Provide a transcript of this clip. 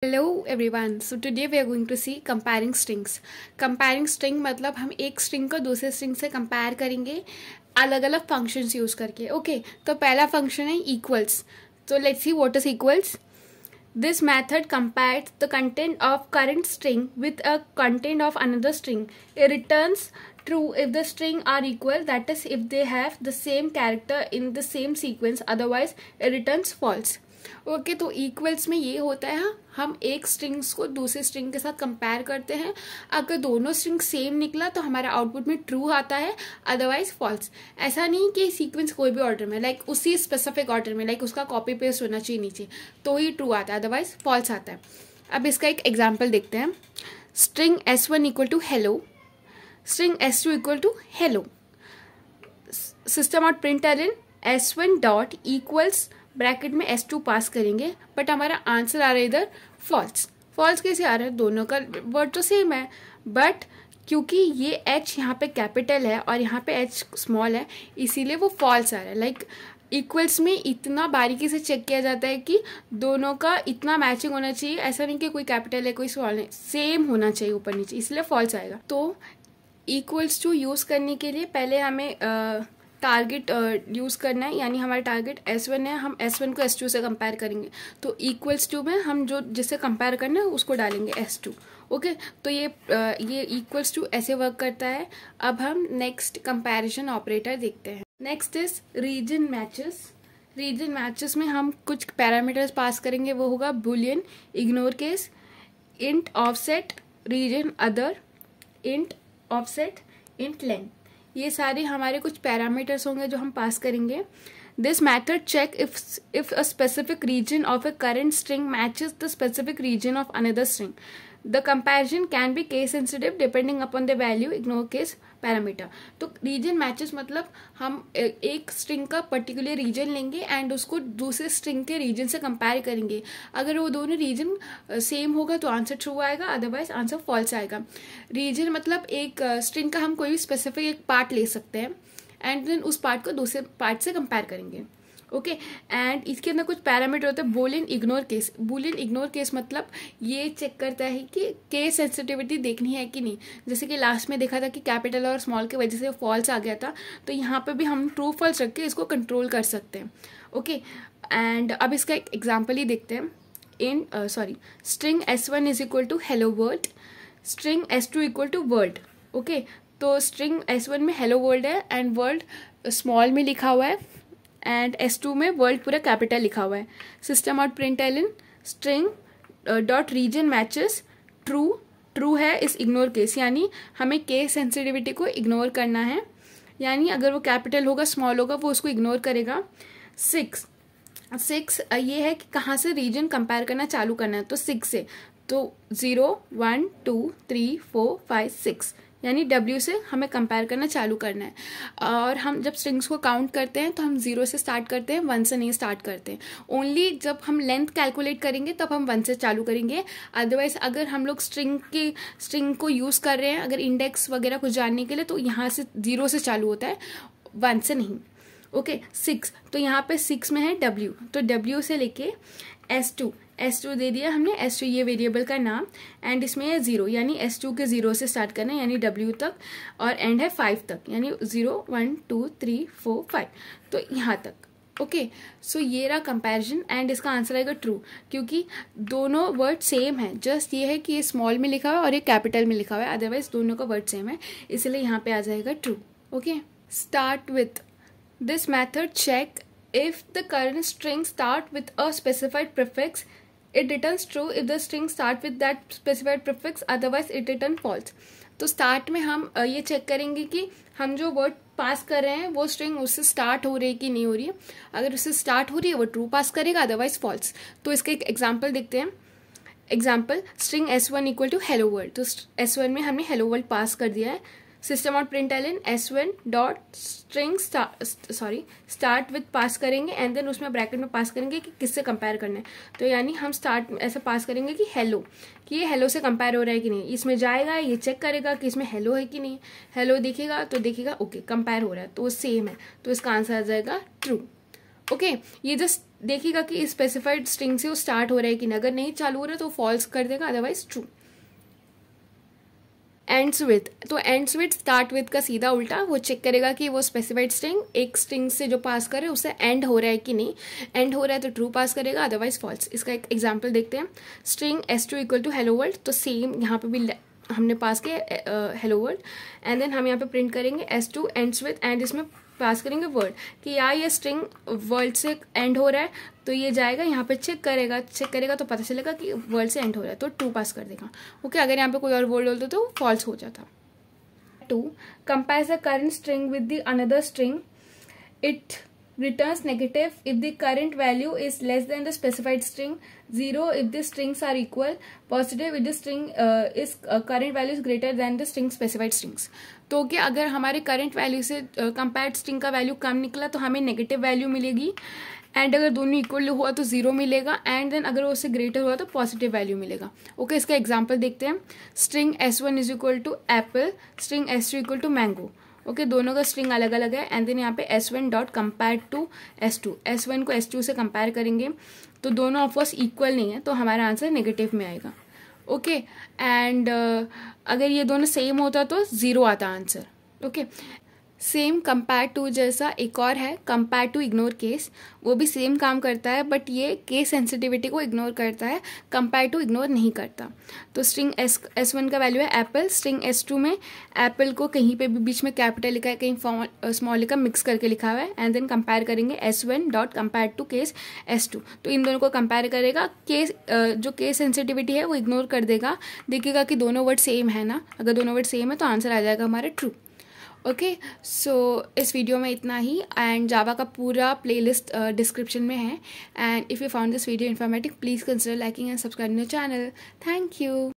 Hello everyone. So today we are going to see comparing strings. Comparing string मतलब हम एक string को दूसरे string से compare करेंगे अलग अलग functions use करके. Okay, तो पहला function है equals. So let's see what is equals. This method compares the content of current string with a content of another string. It returns true if the string are equal, that is if they have the same character in the same sequence, otherwise it returns false. Okay तो equals में ये होता है हम एक strings को दूसरे string के साथ कंपेयर करते हैं. अगर दोनों स्ट्रिंग सेम निकला तो हमारा आउटपुट में ट्रू आता है, अदरवाइज फॉल्स. ऐसा नहीं कि सीक्वेंस कोई भी ऑर्डर में लाइक उसी स्पेसिफिक ऑर्डर में लाइक उसका कॉपी पेस्ट होना चाहिए नीचे तो ही ट्रू आता है, अदरवाइज फॉल्स आता है. अब इसका एक एग्जाम्पल देखते हैं. String S1 equal to hello, string S2 equal to hello. System out println S1 dot equals bracket में S2 पास करेंगे, बट हमारा आंसर आ रहा है इधर फॉल्स. फॉल्स कैसे आ रहा है? दोनों का वर्ड तो सेम है, बट क्योंकि ये H यहाँ पे कैपिटल है और यहाँ पे H स्मॉल है, इसीलिए वो फॉल्स आ रहा है. लाइक इक्वल्स में इतना बारीकी से चेक किया जाता है कि दोनों का इतना मैचिंग होना चाहिए. ऐसा नहीं कि कोई कैपिटल है कोई स्मॉल है, सेम होना चाहिए ऊपर नीचे, इसलिए फॉल्स आएगा. तो इक्वल्स टू यूज़ करने के लिए पहले हमें टारगेट यूज़ करना है, यानी हमारा टारगेट S1 है, हम S1 को S2 से कंपेयर करेंगे. तो इक्वल्स टू में हम जो जिससे कंपेयर करना है उसको डालेंगे S2. ओके, तो ये इक्वल्स टू ऐसे वर्क करता है. अब हम नेक्स्ट कंपैरिजन ऑपरेटर देखते हैं. Next is region matches. Region matches में हम कुछ पैरामीटर्स पास करेंगे, वो होगा boolean, ignore case, int offset, region other, int offset, int length. ये सारे हमारे कुछ पैरामीटर्स होंगे जो हम पास करेंगे. This method check if a specific region of a current string matches the specific region of another string. The comparison can be case sensitive depending upon the value ignore case parameter. तो region matches मतलब हम एक string का particular reason लेंगे and उसको दूसरे string के reason से कंपेयर करेंगे. अगर वो दोनों रीजन सेम होगा तो आंसर ट्रू आएगा, अदरवाइज आंसर फॉल्स आएगा. रीजन मतलब एक स्ट्रिंग का हम कोई भी स्पेसिफिक एक पार्ट ले सकते हैं एंड देन उस पार्ट को दूसरे पार्ट से कंपेयर करेंगे. ओके, एंड इसके अंदर कुछ पैरामीटर होते हैं. Boolean ignore case. Boolean ignore case मतलब ये चेक करता है कि केस सेंसिटिविटी देखनी है कि नहीं. जैसे कि लास्ट में देखा था कि कैपिटल और स्मॉल की वजह से फॉल्स आ गया था, तो यहाँ पे भी हम ट्रू फॉल्स रख के इसको कंट्रोल कर सकते हैं. ओके, एंड अब इसका एक एग्जाम्पल ही देखते हैं. String S1 is equal to hello world, string S2 equal to world. Okay, तो स्ट्रिंग S1 में हेलो वर्ल्ड है एंड वर्ल्ड स्मॉल में लिखा हुआ है एंड S2 में वर्ल्ड पूरा कैपिटल लिखा हुआ है. System out println string dot region matches true. True है इस इग्नोर केस, यानी हमें केस सेंसिटिविटी को इग्नोर करना है, यानी अगर वो कैपिटल होगा स्मॉल होगा वो उसको इग्नोर करेगा. 6 ये है कि कहाँ से रीजन कंपेयर करना चालू करना है, तो 6 से. तो 0 1 2 3 4 5 6 यानी W से हमें कंपेयर करना चालू करना है. और हम जब स्ट्रिंग्स को काउंट करते हैं तो हम 0 से स्टार्ट करते हैं, 1 से नहीं स्टार्ट करते हैं. ओनली जब हम लेंथ कैलकुलेट करेंगे तब हम 1 से चालू करेंगे. अदरवाइज अगर हम लोग स्ट्रिंग को यूज़ कर रहे हैं अगर इंडेक्स वगैरह कुछ जानने के लिए, तो यहाँ से 0 से चालू होता है, 1 से नहीं. ओके, 6 तो यहाँ पे 6 में है W, तो W से लेके S2 दे दिया हमने. S2 ये वेरिएबल का नाम, एंड इसमें है 0 यानी S2 के 0 से स्टार्ट करना है यानी W तक, और एंड है 5 तक यानी 0 1 2 3 4 5, तो यहाँ तक. ओके, सो ये रहा कंपैरिजन एंड इसका आंसर आएगा ट्रू, क्योंकि दोनों वर्ड सेम है. जस्ट ये है कि ये स्मॉल में लिखा हुआ है और ये कैपिटल में लिखा हुआ है, अदरवाइज दोनों का वर्ड सेम है, इसलिए यहाँ पे आ जाएगा true. Okay, start with. This method check if the current string start with a specified prefix, it returns true if the string start with that specified prefix, otherwise it return false. तो start में हम ये check करेंगे कि हम जो word पास कर रहे हैं वो स्ट्रिंग उससे स्टार्ट हो रही है कि नहीं हो रही है. अगर उससे स्टार्ट हो रही है वो ट्रू पास करेगा, अदरवाइज फॉल्स. तो इसका एक एग्जाम्पल देखते हैं. Example string S1 equal to hello world. तो S1 में हमने हेलो वर्ल्ड पास कर दिया है. System out println S1 dot string start with pass करेंगे एंड देन उसमें ब्रैकेट में पास करेंगे कि किससे कंपेयर करना है. तो यानी हम स्टार्ट ऐसे पास करेंगे कि हेलो, कि ये हेलो से कंपेयर हो रहा है कि नहीं. इसमें जाएगा, ये चेक करेगा कि इसमें हेलो है कि नहीं. हेलो दिखेगा तो देखेगा ओके कंपेयर हो रहा है, तो वो सेम है, तो इसका आंसर आ जाएगा ट्रू. ओके ये जस्ट देखिएगा कि स्पेसिफाइड स्ट्रिंग से वो स्टार्ट हो रहा है कि नहीं, अगर नहीं चालू हो रहा है तो फॉल्स कर देगा, अदरवाइज ट्रू। एंड्स विथ, तो एंड्स विथ स्टार्ट विथ का सीधा उल्टा, वो चेक करेगा कि वो स्पेसिफाइड स्ट्रिंग एक स्ट्रिंग से जो पास करे उससे एंड हो रहा है कि नहीं, एंड हो रहा है तो ट्रू पास करेगा, अदरवाइज फॉल्स। इसका एक एग्जांपल देखते हैं। String S2 equal to hello world, तो सेम यहाँ पे भी हमने पास किया हेलो वर्ल्ड, एंड देन हम यहाँ पे प्रिंट करेंगे S2 एंड्स विथ, एंड इसमें पास करेंगे वर्ड कि यार ये स्ट्रिंग वर्ड से एंड हो रहा है, तो ये जाएगा यहाँ पे चेक करेगा तो पता चलेगा कि वर्ड से एंड हो रहा है, तो ट्रू पास कर देगा। ओके, अगर यहाँ पे कोई और वर्ड बोलते तो फॉल्स हो जाता। 2 compare the current string with the another string, it returns negative if the current value is less than the specified string, 0 if the strings are equal, positive if the string is current value is greater than the string specified strings। तो कि अगर हमारे current value से compared string का value कम निकला तो हमें negative value मिलेगी, एंड अगर दोनों इक्वल हुआ तो 0 मिलेगा, एंड देन अगर उससे ग्रेटर हुआ तो पॉजिटिव वैल्यू मिलेगा। ओके, इसका एग्जाम्पल देखते हैं। String S1 is equal to apple, string S2 equal to mango. Okay, दोनों का स्ट्रिंग अलग अलग है, एंड देन यहाँ पे S1 dot compare to S2, S1 को S2 से कंपेयर करेंगे तो दोनों ऑफकोर्स इक्वल नहीं है, तो हमारा आंसर नेगेटिव में आएगा। ओके, एंड अगर ये दोनों सेम होता तो 0 आता answer. Okay, same compare to जैसा एक और है कंपेयर टू इग्नोर केस, वो भी सेम काम करता है, बट ये केस सेंसिटिविटी को इग्नोर करता है, कंपेयर टू इग्नोर नहीं करता। तो स्ट्रिंग S1 का वैल्यू है एप्पल, स्ट्रिंग S2 में एप्पल को कहीं पे भी बीच में कैपिटल लिखा है, कहीं स्मॉल लिखा मिक्स करके लिखा हुआ है, एंड देन कंपेयर करेंगे S1 dot compare to case S2, तो इन दोनों को कंपेयर करेगा। केस जो केस सेंसिटिविटी है वो इग्नोर कर देगा, देखिएगा कि दोनों वर्ड सेम है ना, अगर दोनों वर्ड सेम है तो आंसर आ जाएगा हमारा ट्रू। ओके, सो इस वीडियो में इतना ही, एंड जावा का पूरा प्लेलिस्ट डिस्क्रिप्शन में है, and if you found this video informative please consider liking and subscribing the channel. Thank you.